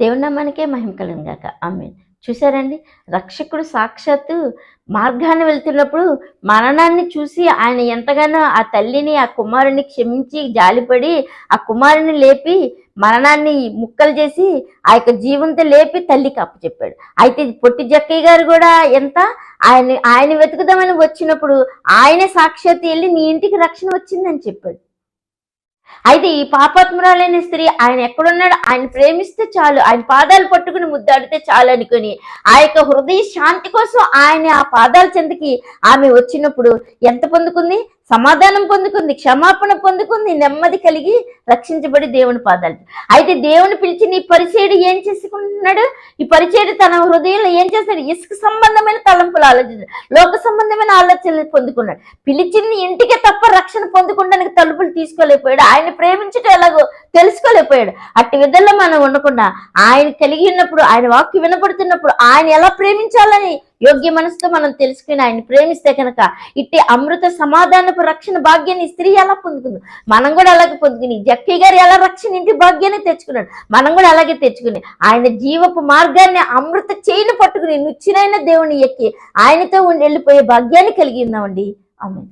దేవుని నామానికే మహిమ కలుగును గాక. ఆమేన్. చూసారండి, రక్షకుడు సాక్షాత్తు మార్గాన్ని వెళ్తున్నప్పుడు మరణాన్ని చూసి ఆయన ఎంతగానో ఆ తల్లిని ఆ కుమారుని క్షమించి జాలిపడి ఆ కుమారుని లేపి మరణాన్ని ముక్కలు చేసి ఆ యొక్క జీవంతో లేపి తల్లికి అప్పచెప్పాడు. అయితే పొట్టి జక్కయ్య గారు కూడా ఎంత ఆయన వెతుకుదామని వచ్చినప్పుడు ఆయనే సాక్షాత్తు వెళ్ళి నీ ఇంటికి రక్షణ వచ్చిందని చెప్పాడు. అయితే ఈ పాపాత్మురాలైన స్త్రీ ఆయన ఎక్కడున్నాడు, ఆయన ప్రేమిస్తే చాలు, ఆయన పాదాలు పట్టుకుని ముద్దాడితే చాలు అనుకుని ఆ యొక్క హృదయ శాంతి కోసం ఆయన ఆ పాదాల చెంతకి ఆమె వచ్చినప్పుడు ఎంత పొందుకుంది? సమాధానం పొందుకుంది, క్షమాపణ పొందుకుంది, నెమ్మది కలిగి రక్షించబడి దేవుని పాదాలు. అయితే దేవుని పిలిచి నీ పరిచయుడు ఏం చేసుకుంటున్నాడు? ఈ పరిచయుడు తన హృదయంలో ఏం చేస్తాడు? ఇసుక సంబంధమైన తలంపులు ఆలోచించాడు, లోక సంబంధమైన ఆలోచనలు పొందుకున్నాడు. పిలిచింది ఇంటికే తప్ప రక్షణ పొందుకోవడానికి తలుపులు తీసుకోలేకపోయాడు. ఆయన ప్రేమించడం ఎలాగో తెలుసుకోలేకపోయాడు. అట్టి విధంగా మనం ఉండకుండా ఆయన కలిగి ఉన్నప్పుడు, ఆయన వాక్యం వినపడుతున్నప్పుడు ఆయన ఎలా ప్రేమించాలని యోగ్య మనసుతో మనం తెలుసుకుని ఆయన ప్రేమిస్తే కనుక ఇట్టి అమృత సమాధానపు రక్షణ భాగ్యాన్ని స్త్రీ ఎలా పొందుకుంది, మనం కూడా అలాగే పొందుకుని జక్కయ్య గారు ఎలా రక్షణ ఇంటి భాగ్యాన్ని తెచ్చుకున్నాడు, మనం కూడా అలాగే తెచ్చుకుని ఆయన జీవపు మార్గాన్ని అమృత చేయిని పట్టుకుని నుచ్చినైన దేవుని ఎక్కి ఆయనతో ఉండి వెళ్ళిపోయే భాగ్యాన్ని కలిగి ఉన్నామండి. ఆమేన్.